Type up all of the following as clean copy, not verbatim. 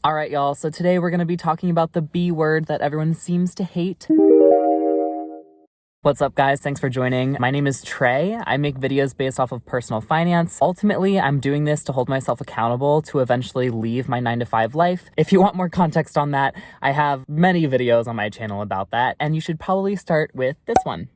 All right, y'all. So today we're going to be talking about the B word that everyone seems to hate. What's up, guys? Thanks for joining. My name is Trey. I make videos based off of personal finance. Ultimately, I'm doing this to hold myself accountable to eventually leave my 9-to-5 life. If you want more context on that, I have many videos on my channel about that, and you should probably start with this one.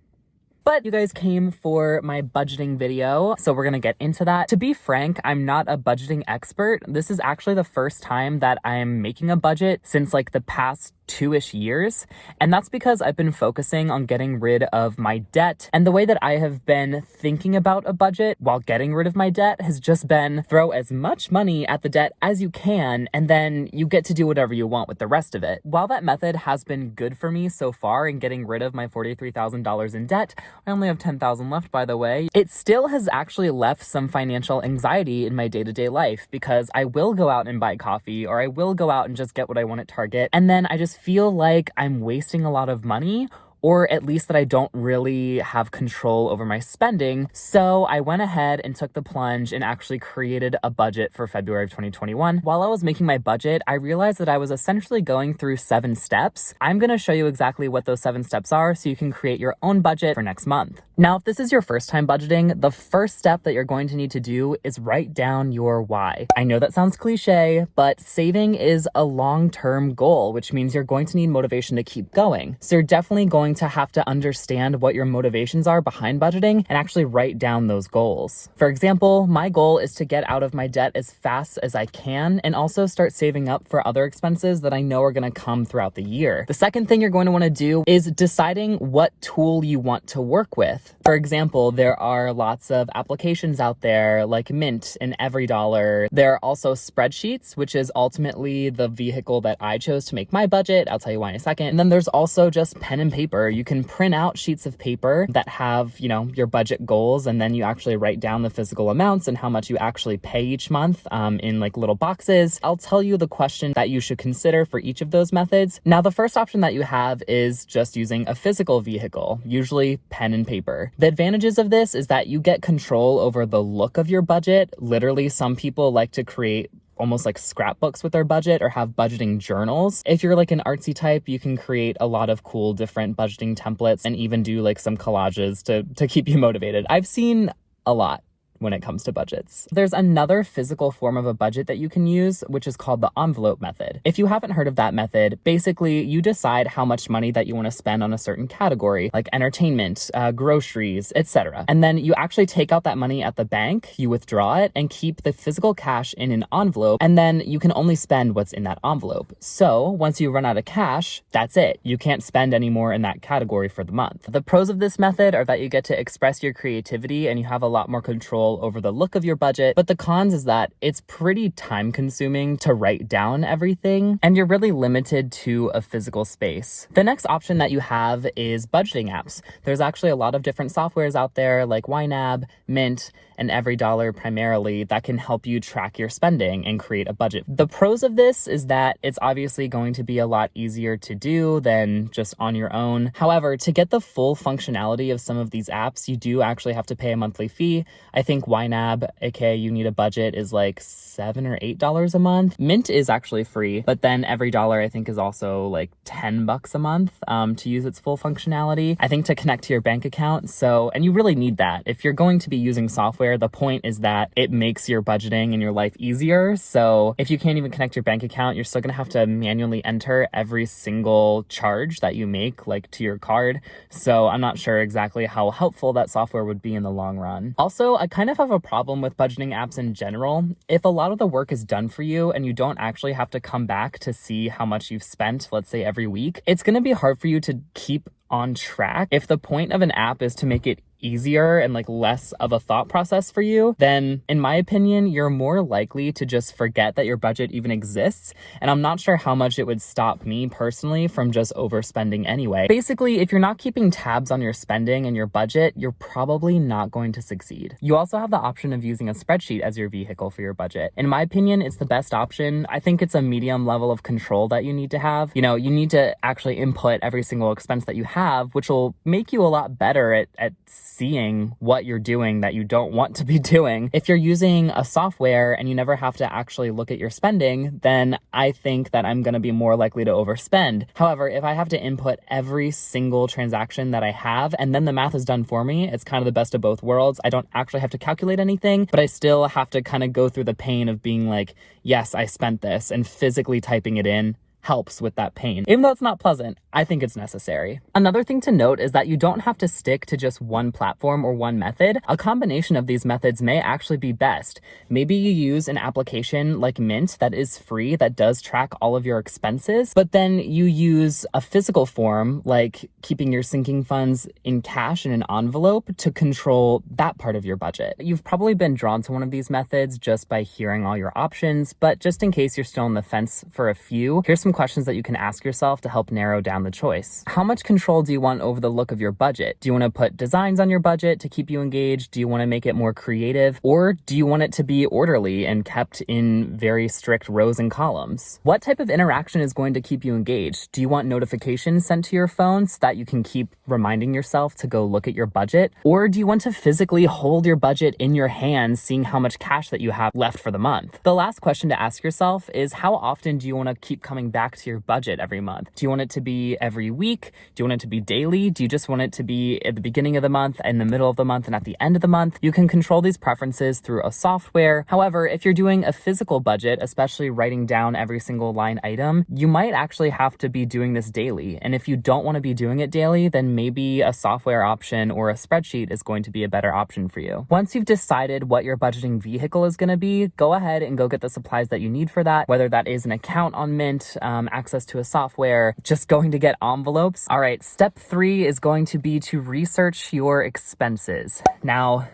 But you guys came for my budgeting video, so we're gonna get into that. To be frank, I'm not a budgeting expert. This is actually the first time that I'm making a budget since like the past 2-ish years. And that's because I've been focusing on getting rid of my debt. And the way that I have been thinking about a budget while getting rid of my debt has just been throw as much money at the debt as you can, and then you get to do whatever you want with the rest of it. While that method has been good for me so far in getting rid of my $43,000 in debt, I only have $10,000 left, by the way, it still has actually left some financial anxiety in my day-to-day life because I will go out and buy coffee, or I will go out and just get what I want at Target, and then I just feel like I'm wasting a lot of money, or at least that I don't really have control over my spending. So I went ahead and took the plunge and actually created a budget for February of 2021. While I was making my budget, I realized that I was essentially going through 7 steps. I'm gonna show you exactly what those 7 steps are so you can create your own budget for next month. Now, if this is your first time budgeting, the first step that you're going to need to do is write down your why. I know that sounds cliche, but saving is a long-term goal, which means you're going to need motivation to keep going. So you're definitely going to have to understand what your motivations are behind budgeting and actually write down those goals. For example, my goal is to get out of my debt as fast as I can and also start saving up for other expenses that I know are going to come throughout the year. The second thing you're going to want to do is deciding what tool you want to work with. For example, there are lots of applications out there like Mint and EveryDollar. There are also spreadsheets, which is ultimately the vehicle that I chose to make my budget. I'll tell you why in a second. And then there's also just pen and paper. You can print out sheets of paper that have, your budget goals, and then you actually write down the physical amounts and how much you actually pay each month in like little boxes. I'll tell you the question that you should consider for each of those methods. Now, the first option that you have is just using a physical vehicle, usually pen and paper. The advantages of this is that you get control over the look of your budget. Literally, some people like to create almost like scrapbooks with their budget or have budgeting journals. If you're like an artsy type, you can create a lot of cool different budgeting templates and even do like some collages to keep you motivated. I've seen a lot when it comes to budgets. There's another physical form of a budget that you can use, which is called the envelope method. If you haven't heard of that method, basically you decide how much money that you want to spend on a certain category, like entertainment, groceries, etc. And then you actually take out that money at the bank, you withdraw it, and keep the physical cash in an envelope, and then you can only spend what's in that envelope. So once you run out of cash, that's it. You can't spend any more in that category for the month. The pros of this method are that you get to express your creativity and you have a lot more control over the look of your budget, but the cons is that it's pretty time consuming to write down everything, and you're really limited to a physical space. The next option that you have is budgeting apps. There's actually a lot of different softwares out there like YNAB, Mint, and EveryDollar primarily that can help you track your spending and create a budget. The pros of this is that it's obviously going to be a lot easier to do than just on your own. However, to get the full functionality of some of these apps, you do actually have to pay a monthly fee. I think YNAB, aka You Need a Budget, is like $7 or $8 a month. Mint is actually free, but then EveryDollar I think is also like $10 a month to use its full functionality. I think to connect to your bank account. And you really need that. If you're going to be using software, the point is that it makes your budgeting and your life easier. So if you can't even connect your bank account, you're still gonna have to manually enter every single charge that you make, like to your card. So I'm not sure exactly how helpful that software would be in the long run. Also, I kind of have a problem with budgeting apps in general. If a lot of the work is done for you and you don't actually have to come back to see how much you've spent, let's say every week, it's gonna be hard for you to keep on track. If the point of an app is to make it easier and like less of a thought process for you, then in my opinion, you're more likely to just forget that your budget even exists. And I'm not sure how much it would stop me personally from just overspending anyway. Basically, if you're not keeping tabs on your spending and your budget, you're probably not going to succeed. You also have the option of using a spreadsheet as your vehicle for your budget. In my opinion, it's the best option. I think it's a medium level of control that you need to have. You need to actually input every single expense that you have, which will make you a lot better at seeing what you're doing that you don't want to be doing. If you're using a software and you never have to actually look at your spending, then I think that I'm going to be more likely to overspend. However, if I have to input every single transaction that I have and then the math is done for me, it's kind of the best of both worlds. I don't actually have to calculate anything, but I still have to kind of go through the pain of being like, yes, I spent this, and physically typing it in helps with that pain. Even though it's not pleasant, I think it's necessary. Another thing to note is that you don't have to stick to just one platform or one method. A combination of these methods may actually be best. Maybe you use an application like Mint that is free, that does track all of your expenses, but then you use a physical form like keeping your sinking funds in cash in an envelope to control that part of your budget. You've probably been drawn to one of these methods just by hearing all your options, but just in case you're still on the fence for a few, here's some questions that you can ask yourself to help narrow down the choice. How much control do you want over the look of your budget? Do you want to put designs on your budget to keep you engaged? Do you want to make it more creative? Or do you want it to be orderly and kept in very strict rows and columns? What type of interaction is going to keep you engaged? Do you want notifications sent to your phone so that you can keep reminding yourself to go look at your budget? Or do you want to physically hold your budget in your hands, seeing how much cash that you have left for the month? The last question to ask yourself is, how often do you want to keep coming back to your budget every month? Do you want it to be every week? Do you want it to be daily? Do you just want it to be at the beginning of the month, in the middle of the month, and at the end of the month? You can control these preferences through a software. However, if you're doing a physical budget, especially writing down every single line item, you might actually have to be doing this daily. And if you don't want to be doing it daily, then maybe a software option or a spreadsheet is going to be a better option for you. Once you've decided what your budgeting vehicle is going to be, go ahead and go get the supplies that you need for that, whether that is an account on Mint, access to a software, just going to get envelopes. All right, step 3 is going to be to research your expenses. Now,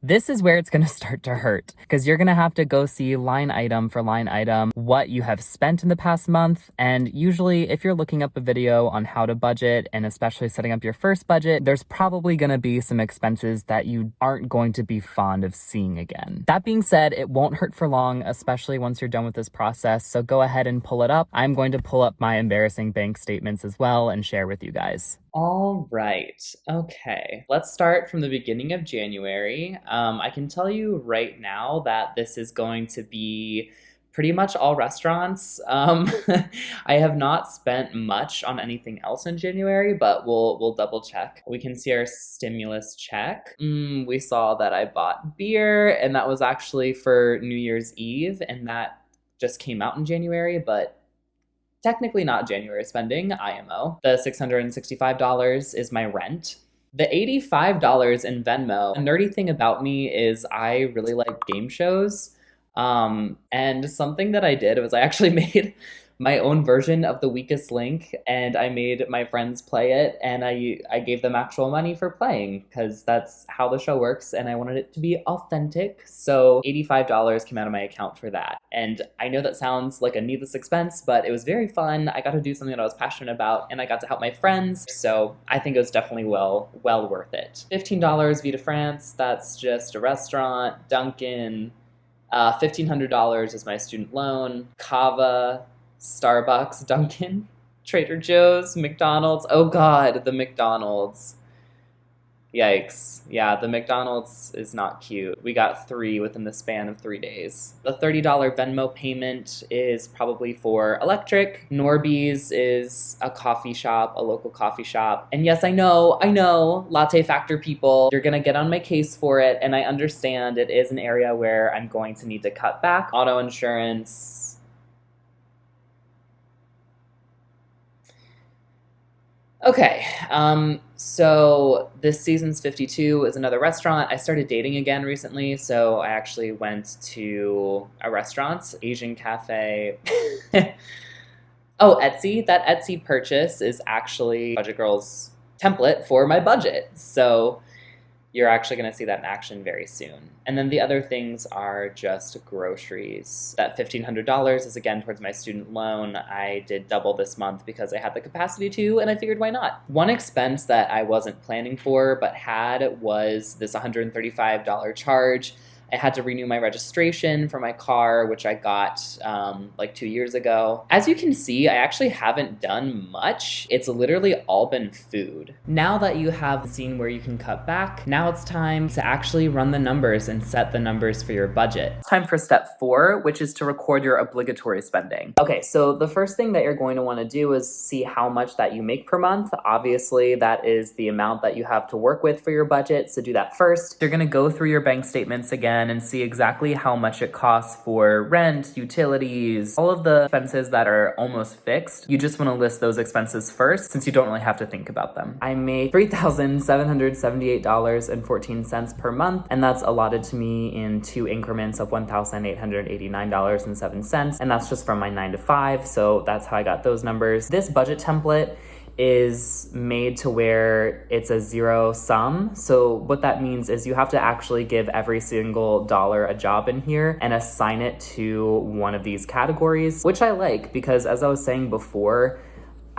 this is where it's going to start to hurt, because you're going to have to go see line item for line item what you have spent in the past month. And usually if you're looking up a video on how to budget, and especially setting up your first budget, there's probably going to be some expenses that you aren't going to be fond of seeing again. That being said, it won't hurt for long, especially once you're done with this process. So go ahead and pull it up. I'm going to pull up my embarrassing bank statements as well and share with you guys. All right. Okay. Let's start from the beginning of January. I can tell you right now that this is going to be pretty much all restaurants. I have not spent much on anything else in January, but we'll double check. We can see our stimulus check. We saw that I bought beer, and that was actually for New Year's Eve, and that just came out in January, but technically not January spending, IMO. The $665 is my rent. The $85 in Venmo. The nerdy thing about me is I really like game shows. And something that I did was I actually made my own version of The Weakest Link, and I made my friends play it, and I gave them actual money for playing, because that's how the show works, and I wanted it to be authentic. So $85 came out of my account for that. And I know that sounds like a needless expense, but it was very fun. I got to do something that I was passionate about, and I got to help my friends, so I think it was definitely well worth it. $15 Vita France, that's just a restaurant. Dunkin', $1,500 is my student loan. Kava, Starbucks, Dunkin', Trader Joe's, McDonald's. Oh God, the McDonald's. Yikes. Yeah, the McDonald's is not cute. We got 3 within the span of 3 days. The $30 Venmo payment is probably for electric. Norby's is a coffee shop, a local coffee shop. And yes, I know, Latte Factor people, you're gonna get on my case for it, and I understand it is an area where I'm going to need to cut back. Auto insurance. Okay, so this Seasons 52 is another restaurant. I started dating again recently, so I actually went to a restaurant, Asian Cafe. Oh, Etsy. That Etsy purchase is actually Budget Girl's template for my budget. So you're actually going to see that in action very soon. And then the other things are just groceries. That $1,500 is again towards my student loan. I did double this month because I had the capacity to, and I figured why not? One expense that I wasn't planning for but had was this $135 charge. I had to renew my registration for my car, which I got like 2 years ago. As you can see, I actually haven't done much. It's literally all been food. Now that you have seen where you can cut back, now it's time to actually run the numbers and set the numbers for your budget. It's time for step 4, which is to record your obligatory spending. Okay, so the first thing that you're going to want to do is see how much that you make per month. Obviously, that is the amount that you have to work with for your budget, so do that first. You're going to go through your bank statements again and see exactly how much it costs for rent, utilities, all of the expenses that are almost fixed. You just want to list those expenses first since you don't really have to think about them. I make $3,778.14 per month, and that's allotted to me in 2 increments of $1,889.07, and that's just from my 9 to 5, so that's how I got those numbers. This budget template is made to where it's a zero sum. So what that means is you have to actually give every single dollar a job in here and assign it to one of these categories, which I like because, as I was saying before,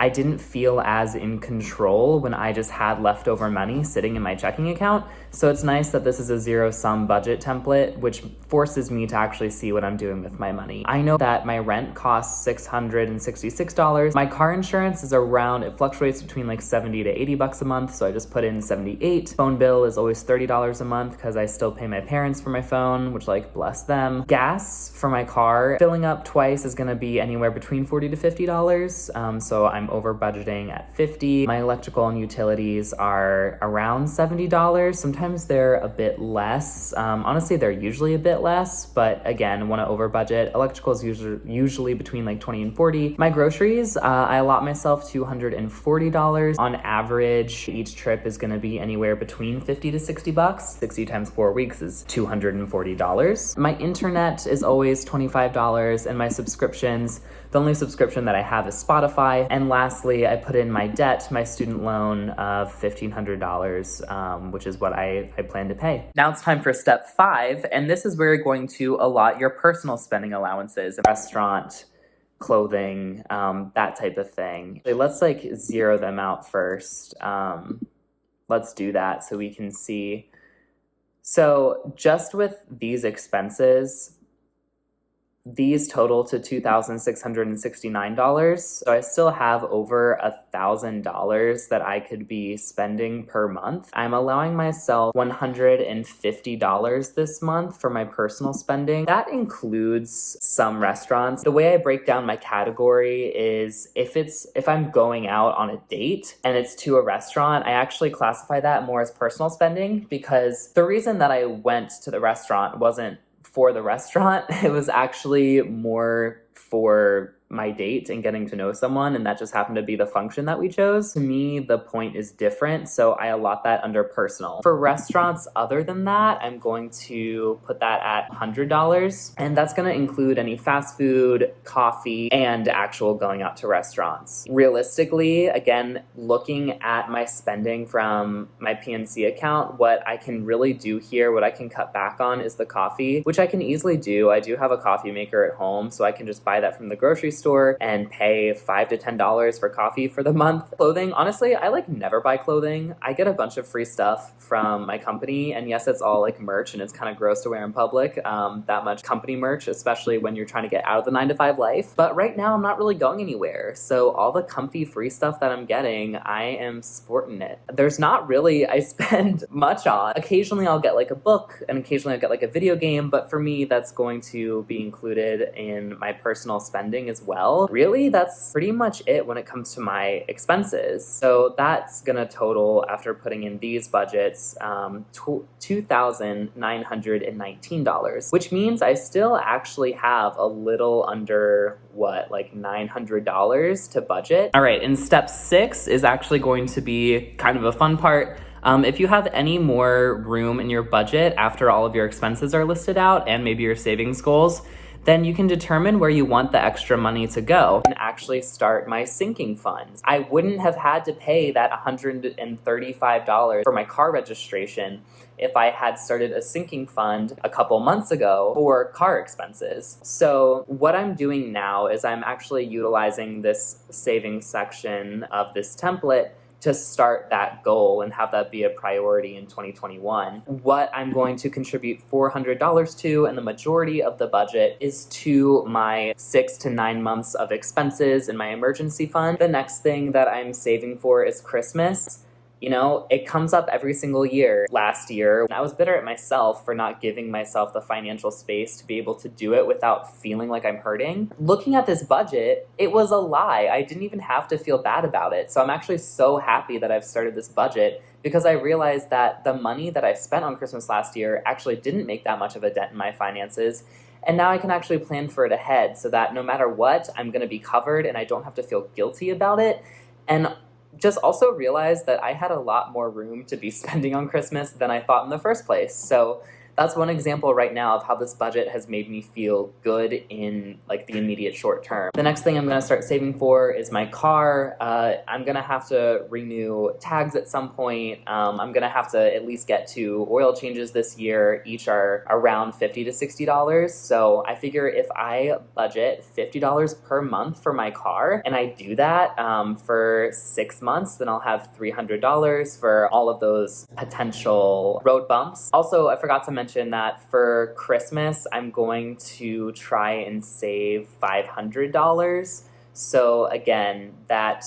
I didn't feel as in control when I just had leftover money sitting in my checking account. So it's nice that this is a zero-sum budget template, which forces me to actually see what I'm doing with my money. I know that my rent costs $666. My car insurance is around, it fluctuates between like 70 to 80 bucks a month, so I just put in 78. Phone bill is always $30 a month because I still pay my parents for my phone, which, like, bless them. Gas for my car, filling up twice is gonna be anywhere between $40 to $50. So I'm over budgeting at $50. My electrical and utilities are around $70. Sometimes they're a bit less. Honestly, they're usually a bit less, but again, want to over budget. Electrical is usually between like 20 and 40. My groceries, I allot myself $240. On average, each trip is going to be anywhere between 50 to 60 bucks. 60 times 4 weeks is $240. My internet is always $25, and my subscriptions, the only subscription that I have is Spotify. And lastly, I put in my debt, my student loan of $1,500, which is what I plan to pay. Now it's time for step 5, and this is where you're going to allot your personal spending allowances, restaurant, clothing, that type of thing. Let's like zero them out first. Let's do that so we can see. So just with these expenses, these total to $2,669. So I still have over $1,000 that I could be spending per month. I'm allowing myself $150 this month for my personal spending. That includes some restaurants. The way I break down my category is if I'm going out on a date and it's to a restaurant, I actually classify that more as personal spending because the reason that I went to the restaurant wasn't for the restaurant. It was actually more for my date and getting to know someone, and that just happened to be the function that we chose. To me, the point is different, so I allot that under personal. For restaurants other than that, I'm going to put that at $100, and that's going to include any fast food, coffee, and actual going out to restaurants. Realistically, again, looking at my spending from my PNC account, what I can really do here, what I can cut back on is the coffee, which I can easily do. I do have a coffee maker at home, so I can just buy that from the grocery store and pay $5 to $10 for coffee for the month. Clothing, honestly, I like never buy clothing. I get a bunch of free stuff from my company, and yes, it's all like merch and it's kind of gross to wear in public, that much company merch, especially when you're trying to get out of the 9 to 5 life. But right now I'm not really going anywhere, so all the comfy free stuff that I'm getting, I am sporting it. There's not really, I spend much on. Occasionally I'll get like a book, and occasionally I'll get like a video game, but for me that's going to be included in my personal spending as well. Really, that's pretty much it when it comes to my expenses. So that's gonna total, after putting in these budgets, $2,919, which means I still actually have a little under, like $900 to budget. All right, and step 6 is actually going to be kind of a fun part. If you have any more room in your budget after all of your expenses are listed out and maybe your savings goals, then you can determine where you want the extra money to go and actually start my sinking funds. I wouldn't have had to pay that $135 for my car registration if I had started a sinking fund a couple months ago for car expenses. So what I'm doing now is I'm actually utilizing this savings section of this template to start that goal and have that be a priority in 2021. What I'm going to contribute $400 to, and the majority of the budget, is to my 6 to 9 months of expenses in my emergency fund. The next thing that I'm saving for is Christmas. You know, it comes up every single year. Last year, I was bitter at myself for not giving myself the financial space to be able to do it without feeling like I'm hurting. Looking at this budget, it was a lie. I didn't even have to feel bad about it. So I'm actually so happy that I've started this budget, because I realized that the money that I spent on Christmas last year actually didn't make that much of a dent in my finances. And now I can actually plan for it ahead so that no matter what, I'm gonna be covered and I don't have to feel guilty about it. And just also realized that I had a lot more room to be spending on Christmas than I thought in the first place. So that's one example right now of how this budget has made me feel good in like the immediate short term. The next thing I'm gonna start saving for is my car. I'm gonna have to renew tags at some point. I'm gonna have to at least get 2 oil changes this year. Each are around $50 to $60. So I figure if I budget $50 per month for my car, and I do that for 6 months, then I'll have $300 for all of those potential road bumps. Also, I forgot to mention that for Christmas, I'm going to try and save $500. So again, that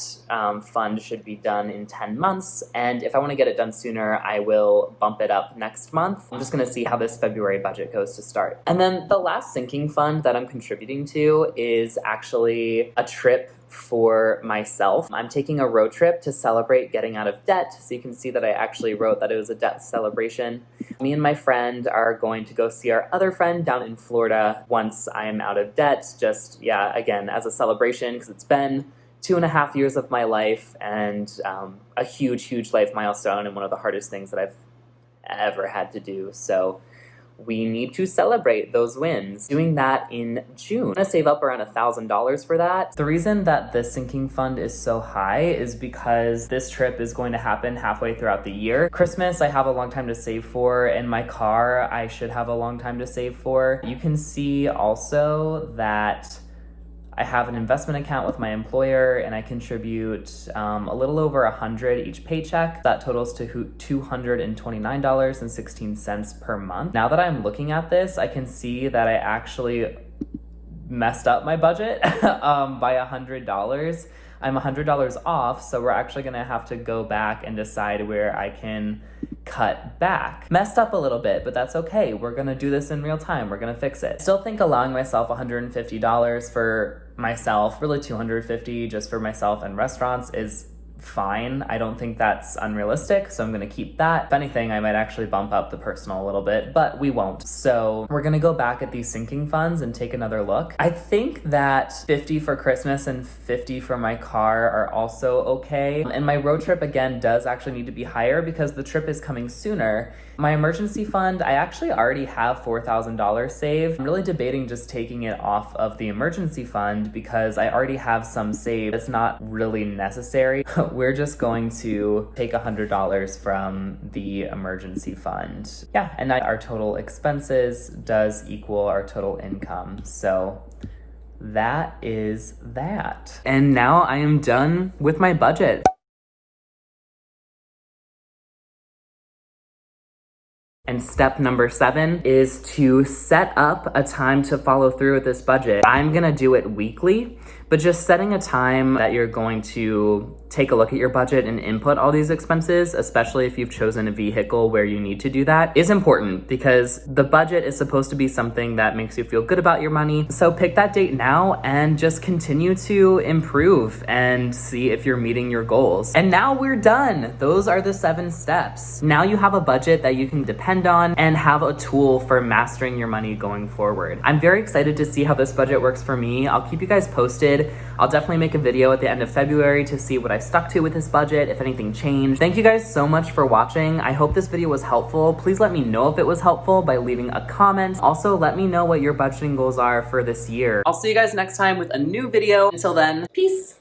fund should be done in 10 months. And if I want to get it done sooner, I will bump it up next month. I'm just going to see how this February budget goes to start. And then the last sinking fund that I'm contributing to is actually a trip for myself. I'm taking a road trip to celebrate getting out of debt. So you can see that I actually wrote that it was a debt celebration. Me and my friend are going to go see our other friend down in Florida once I am out of debt. Just, yeah, again, as a celebration, because it's been 2.5 years of my life and a huge, huge life milestone and one of the hardest things that I've ever had to do. So we need to celebrate those wins. Doing that in June. I'm gonna save up around $1,000 for that. The reason that the sinking fund is so high is because this trip is going to happen halfway throughout the year. Christmas, I have a long time to save for, and my car, I should have a long time to save for. You can see also that I have an investment account with my employer, and I contribute a little over $100 each paycheck. That totals to $229.16 per month. Now that I'm looking at this, I can see that I actually messed up my budget by $100. I'm $100 off, so we're actually gonna have to go back and decide where I can cut back. Messed up a little bit, but that's okay. We're gonna do this in real time. We're gonna fix it. Still think allowing myself $150 for myself, really $250 just for myself and restaurants, is fine. I don't think that's unrealistic, so I'm gonna keep that. If anything, I might actually bump up the personal a little bit, but we won't. So we're gonna go back at these sinking funds and take another look. I think that $50 for Christmas and $50 for my car are also okay. And my road trip, again, does actually need to be higher because the trip is coming sooner. My emergency fund, I actually already have $4,000 saved. I'm really debating just taking it off of the emergency fund because I already have some saved. It's not really necessary. We're just going to take $100 from the emergency fund. Yeah, and our total expenses does equal our total income. So that is that. And now I am done with my budget. And step number 7 is to set up a time to follow through with this budget. I'm gonna do it weekly, but just setting a time that you're going to take a look at your budget and input all these expenses, especially if you've chosen a vehicle where you need to do that, is important because the budget is supposed to be something that makes you feel good about your money. So pick that date now and just continue to improve and see if you're meeting your goals. And now we're done. Those are the 7 steps. Now you have a budget that you can depend on and have a tool for mastering your money going forward. I'm very excited to see how this budget works for me. I'll keep you guys posted. I'll definitely make a video at the end of February to see what I stuck to with this budget, if anything changed. Thank you guys so much for watching. I hope this video was helpful. Please let me know if it was helpful by leaving a comment. Also, let me know what your budgeting goals are for this year. I'll see you guys next time with a new video. Until then, peace.